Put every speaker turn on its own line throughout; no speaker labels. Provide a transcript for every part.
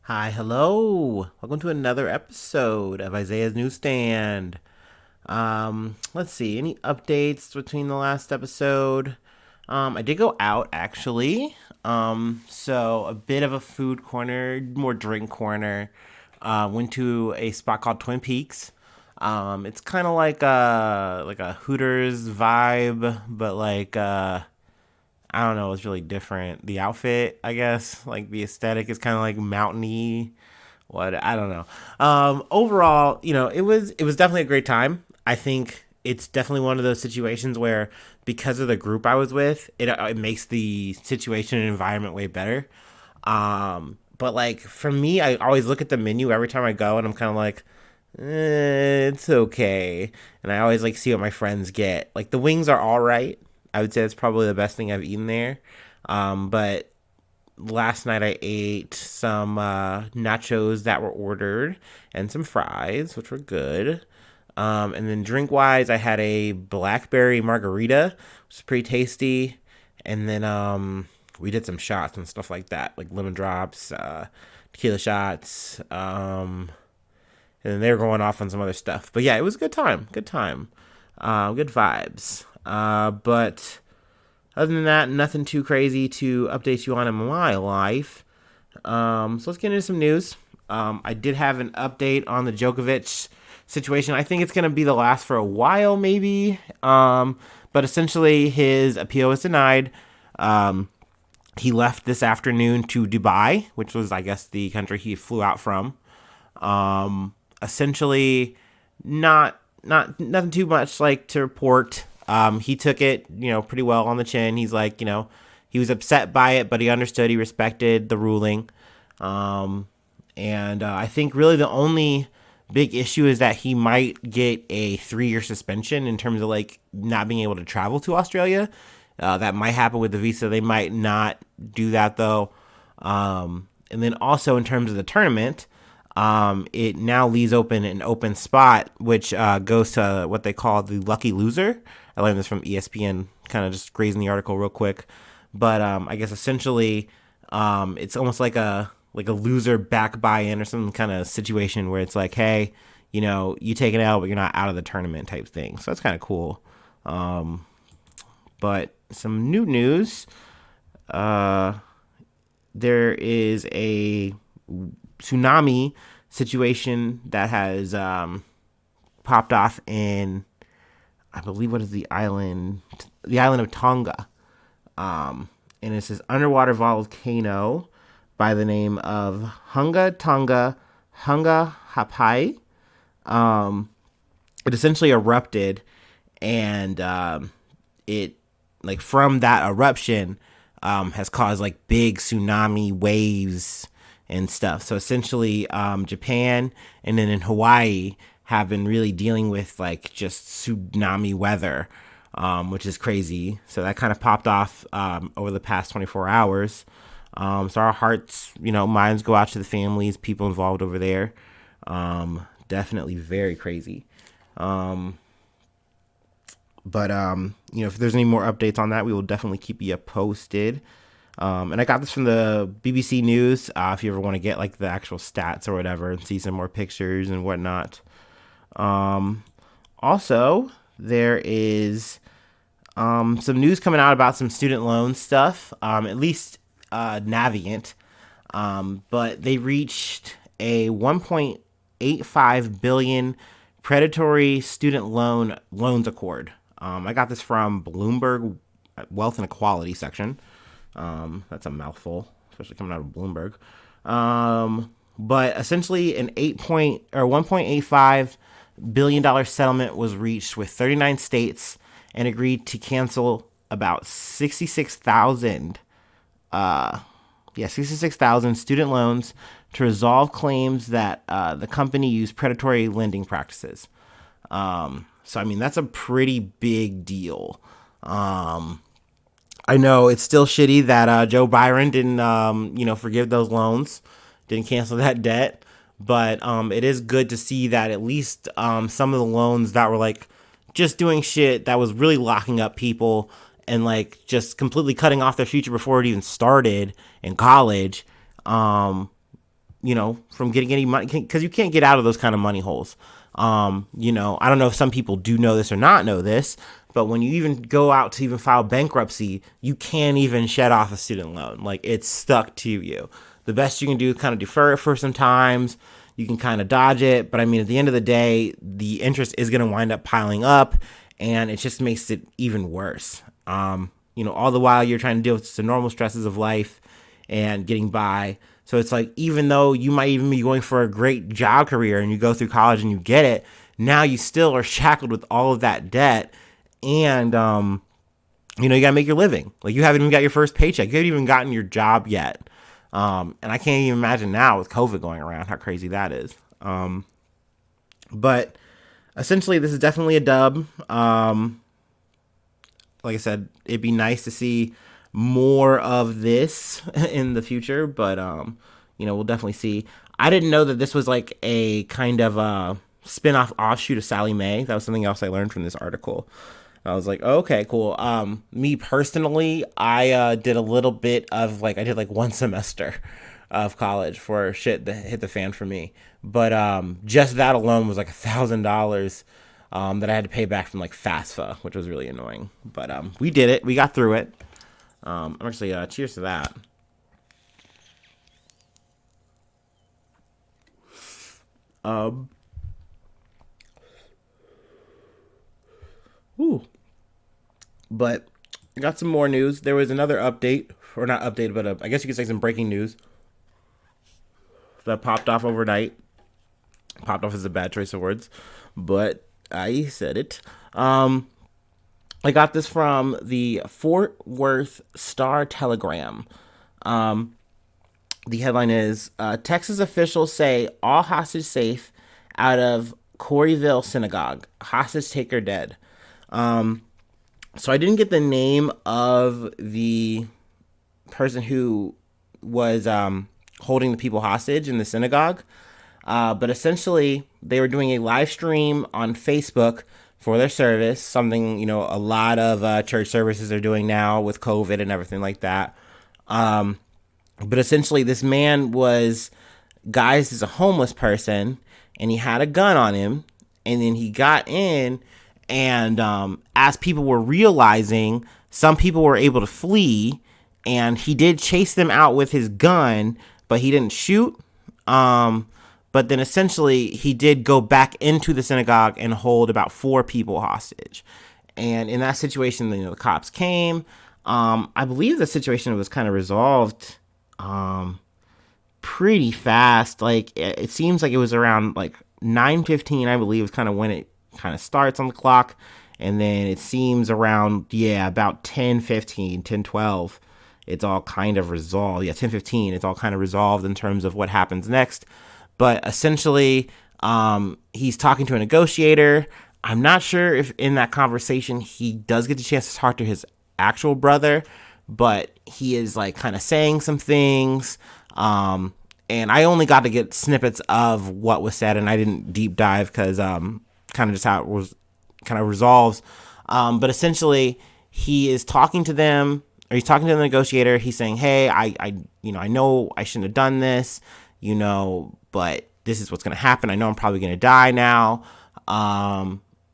Hi, hello. Welcome to another episode of Isaiah's Newsstand. Let's see, any updates between the last episode? I did go out actually. So a bit of a food corner, more drink corner. Went to a spot called Twin Peaks. It's kind of like a Hooters vibe, but I don't know, it's really different. The outfit, I guess, like the aesthetic is kind of like mountainy. What I don't know. Overall, it was definitely a great time. I think it's definitely one of those situations where because of the group I was with, it makes the situation and environment way better. But like for me, I always look at the menu every time I go, and I'm kind of like, it's okay. And I always like see what my friends get. Like the wings are all right. I would say that's probably the best thing I've eaten there. But last night I ate some nachos that were ordered and some fries, which were good. And then drink wise, I had a blackberry margarita, which was pretty tasty. And then we did some shots and stuff like that, like lemon drops, tequila shots. And then they were going off on some other stuff. But yeah, it was a good time. Good time. Good vibes. But other than that, nothing too crazy to update you on in my life. So let's get into some news. I did have an update on the Djokovic situation. I think it's going to be the last for a while, maybe. But essentially, his appeal was denied. He left this afternoon to Dubai, which was, I guess, the country he flew out from. Essentially, not nothing too much like to report. He took it, pretty well on the chin. He's like, he was upset by it, but he understood, he respected the ruling. And I think really the only big issue is that he might get a 3-year suspension in terms of like not being able to travel to Australia. That might happen with the visa. They might not do that though. And then also in terms of the tournament, it now leaves open an open spot, which goes to what they call the lucky loser. I learned this from ESPN, kind of just grazing the article real quick. But I guess essentially, it's almost like a loser back buy-in or some kind of situation where it's like, hey, you take an L, but you're not out of the tournament type thing. So that's kind of cool. But some new news. There is a tsunami situation that has popped off in, I believe, what is the island? The island of Tonga. And it's this underwater volcano by the name of Tonga-Hunga Hapai. It essentially erupted, and it, like, from that eruption, has caused like big tsunami waves and stuff. So essentially, Japan and then in Hawaii have been really dealing with like just tsunami weather, which is crazy. So that kind of popped off over the past 24 hours. So our hearts, minds go out to the families, people involved over there. Definitely very crazy. But if there's any more updates on that, we will definitely keep you posted. And I got this from the BBC News. If you ever want to get like the actual stats or whatever and see some more pictures and whatnot. Also, there is some news coming out about some student loan stuff. At least Navient. But they reached a 1.85 billion predatory student loans accord. I got this from Bloomberg Wealth and Equality section. That's a mouthful, especially coming out of Bloomberg. But essentially, an 1.85 billion settlement was reached with 39 states and agreed to cancel about 66,000 student loans to resolve claims that the company used predatory lending practices. So, I mean, that's a pretty big deal. I know it's still shitty that Joe Byron didn't, forgive those loans, didn't cancel that debt. But it is good to see that at least some of the loans that were like just doing shit that was really locking up people and like just completely cutting off their future before it even started in college, from getting any money, because you can't get out of those kind of money holes. I don't know if some people do know this or not know this, but when you even go out to even file bankruptcy, you can't even shed off a student loan. Like, it's stuck to you. The best you can do is kind of defer it for some times. You can kind of dodge it. But I mean, at the end of the day, the interest is going to wind up piling up, and it just makes it even worse. All the while you're trying to deal with the normal stresses of life and getting by. So it's like, even though you might even be going for a great job career and you go through college and you get it, now you still are shackled with all of that debt. And, you got to make your living. Like, you haven't even got your first paycheck. You haven't even gotten your job yet. And I can't even imagine now with COVID going around how crazy that is. But essentially, this is definitely a dub. Like I said, it'd be nice to see more of this in the future, but we'll definitely see. I didn't know that this was like a kind of spin-off offshoot of Sally Mae. That was something else I learned from this article. I was like, oh, okay, cool. Me personally, I did a little bit of I did one semester of college for shit that hit the fan for me. But just that alone was like $1,000 that I had to pay back from FAFSA, which was really annoying. But we did it. We got through it. Actually, cheers to that. But I got some more news. There was another update, or not update, but I guess you could say some breaking news that popped off overnight. Popped off is a bad choice of words, but I said it. I got this from the Fort Worth Star-Telegram. The headline is, Texas officials say all hostage safe out of Coreyville Synagogue. Hostage taker dead. So I didn't get the name of the person who was holding the people hostage in the synagogue. But essentially, they were doing a live stream on Facebook for their service, something, a lot of church services are doing now with COVID and everything like that. But essentially, this man was guised as a homeless person, and he had a gun on him, and then he got in, and as people were realizing, some people were able to flee, and he did chase them out with his gun, but he didn't shoot. But then essentially he did go back into the synagogue and hold about 4 people hostage. And in that situation, the cops came. I believe the situation was kind of resolved pretty fast. It seems like it was around 9:15, I believe, is kind of when it kind of starts on the clock. And then it seems around, about 10:15, 10:12, it's all kind of resolved. 10:15, it's all kind of resolved in terms of what happens next. But essentially, he's talking to a negotiator. I'm not sure if in that conversation he does get the chance to talk to his actual brother, but he is kind of saying some things. And I only got to get snippets of what was said, and I didn't deep dive because kind of just how it was kind of resolves. But essentially, he is talking to them, or he's talking to the negotiator. He's saying, "Hey, I know I shouldn't have done this, but this is what's going to happen. I know I'm probably going to die now."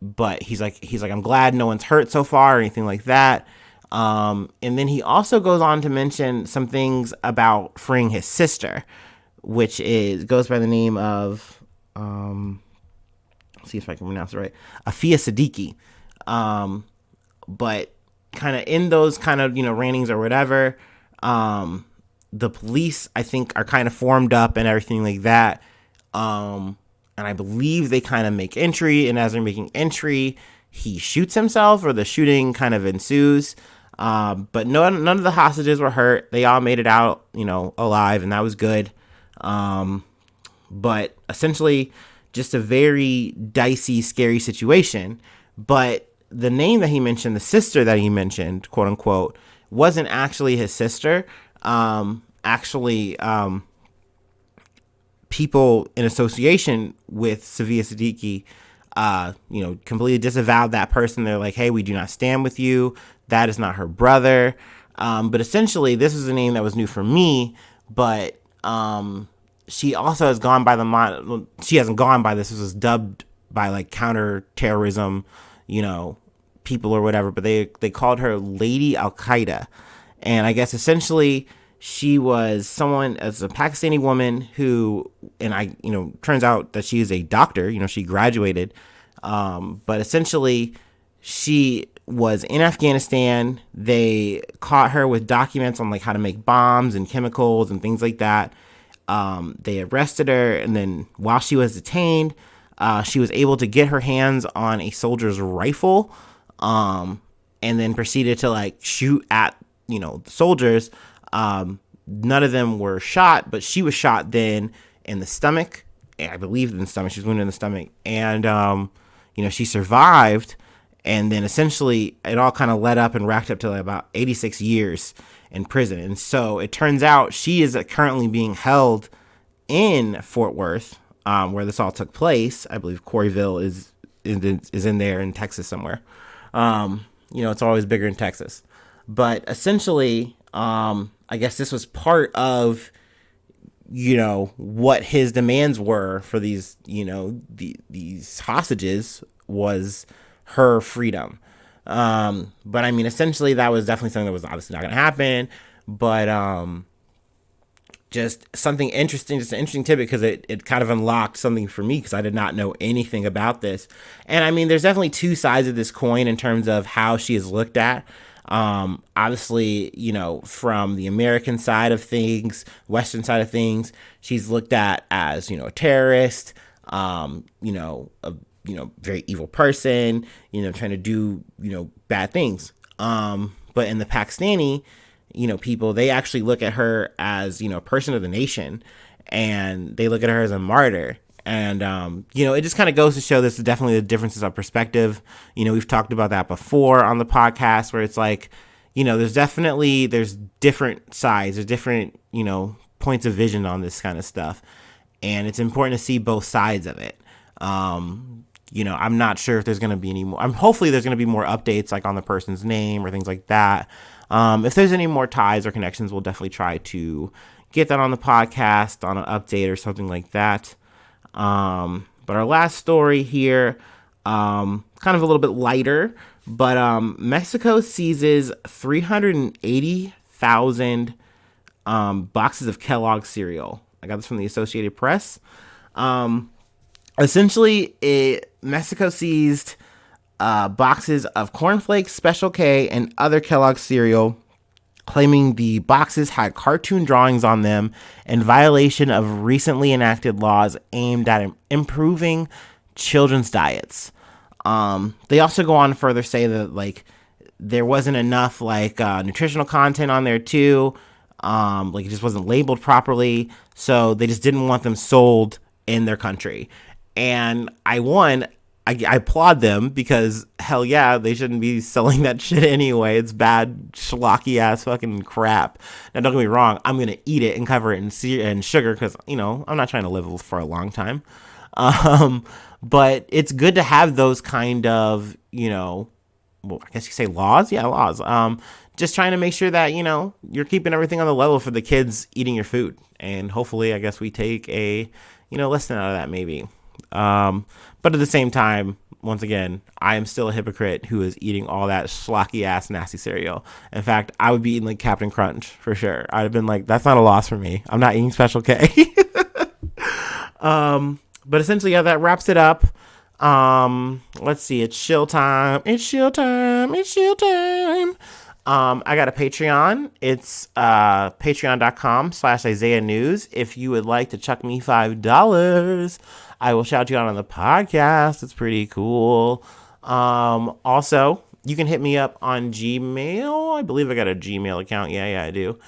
But he's like, I'm glad no one's hurt so far or anything like that. And then he also goes on to mention some things about freeing his sister, which goes by the name of, let's see if I can pronounce it right, Aafia Siddiqui. But kind of in those kind of, rantings or whatever, the police, I think, are kind of formed up and everything like that. And I believe they kind of make entry, and as they're making entry, he shoots himself, or the shooting kind of ensues. But none of the hostages were hurt. They all made it out, alive, and that was good. But essentially, just a very dicey, scary situation. But the name that he mentioned, the sister that he mentioned, quote unquote, wasn't actually his sister. People in association with Aafia Siddiqui, completely disavowed that person. They're like, "Hey, we do not stand with you. That is not her brother." But essentially, this is a name that was new for me. But she also has gone by she hasn't gone by this. This was dubbed by like counterterrorism, people or whatever, but they called her Lady Al Qaeda. And I guess essentially she was someone, as a Pakistani woman who, and turns out that she is a doctor, she graduated. But essentially she was in Afghanistan. They caught her with documents on like how to make bombs and chemicals and things like that. They arrested her, and then while she was detained, she was able to get her hands on a soldier's rifle, and then proceeded to like shoot at, the soldiers. None of them were shot, but she was shot then in the stomach. I believe in the stomach. She was wounded in the stomach, and she survived. And then essentially it all kind of led up and racked up to like about 86 years in prison. And so it turns out she is currently being held in Fort Worth, where this all took place. I believe Corryville is in there in Texas somewhere. It's always bigger in Texas. But essentially, I guess this was part of, what his demands were for these, these hostages was her freedom. But I mean, essentially that was definitely something that was obviously not going to happen, but, just something interesting, just an interesting tidbit, because it kind of unlocked something for me, because I did not know anything about this. And I mean, there's definitely two sides of this coin in terms of how she is looked at. Obviously, from the American side of things, Western side of things, she's looked at as, a terrorist, very evil person, trying to do, bad things. But in the Pakistani, people, they actually look at her as, a person of the nation, and they look at her as a martyr. And, it just kind of goes to show this is definitely the differences of perspective. We've talked about that before on the podcast, where it's like, there's different sides, there's different, points of vision on this kind of stuff. And it's important to see both sides of it. I'm not sure if there's going to be any more. Hopefully there's going to be more updates, like on the person's name or things like that. If there's any more ties or connections, we'll definitely try to get that on the podcast, on an update or something like that. But our last story here, kind of a little bit lighter, but Mexico seizes 380,000 boxes of Kellogg's cereal. I got this from the Associated Press. Essentially, Mexico seized boxes of cornflakes, Special K, and other Kellogg's cereal, claiming the boxes had cartoon drawings on them in violation of recently enacted laws aimed at improving children's diets. They also go on to further say that like there wasn't enough like nutritional content on there too. Like it just wasn't labeled properly, so they just didn't want them sold in their country. And I applaud them, because hell yeah, they shouldn't be selling that shit anyway. It's bad, schlocky ass fucking crap. Now don't get me wrong, I'm gonna eat it and cover it in sugar, because I'm not trying to live for a long time. But it's good to have those kind of I guess you say laws, just trying to make sure that you're keeping everything on the level for the kids eating your food, and hopefully I guess we take a lesson out of that maybe. But at the same time, once again, I am still a hypocrite who is eating all that schlocky ass nasty cereal. In fact, I would be eating like Captain Crunch for sure. I'd have been like, that's not a loss for me. I'm not eating Special K. But essentially, yeah, that wraps it up. Let's see. It's shill time. It's shill time. It's shill time. I got a Patreon. It's patreon.com/Isaiah News. If you would like to chuck me $5, I will shout you out on the podcast. It's pretty cool. Also, you can hit me up on Gmail. I believe I got a Gmail account. Yeah, I do.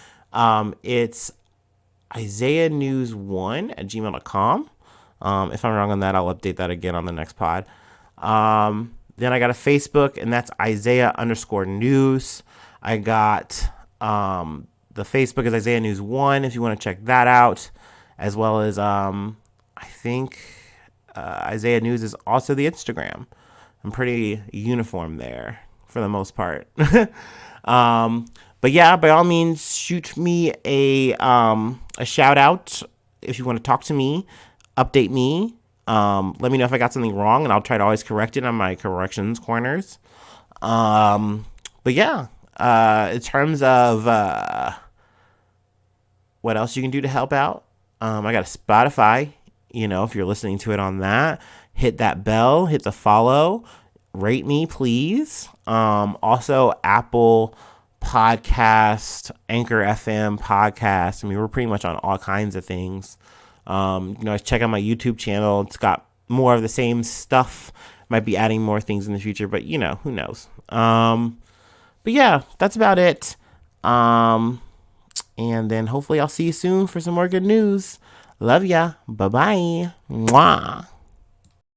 It's IsaiahNews1@gmail.com. If I'm wrong on that, I'll update that again on the next pod. Then I got a Facebook, and that's Isaiah_News. I got the Facebook is Isaiah News 1 if you want to check that out, as well as I think Isaiah News is also the Instagram. I'm pretty uniform there for the most part. But yeah, by all means, shoot me a shout out if you want to talk to me, update me. Let me know if I got something wrong, and I'll try to always correct it on my corrections corners. But yeah, in terms of what else you can do to help out, I got a Spotify. If you're listening to it on that, hit that bell, hit the follow, rate me, please. Also, Apple Podcast, Anchor FM podcast. I mean, we're pretty much on all kinds of things. Check out my YouTube channel. It's got more of the same stuff. Might be adding more things in the future, but who knows? But yeah, that's about it. And then hopefully I'll see you soon for some more good news. Love ya. Bye-bye. Mwah.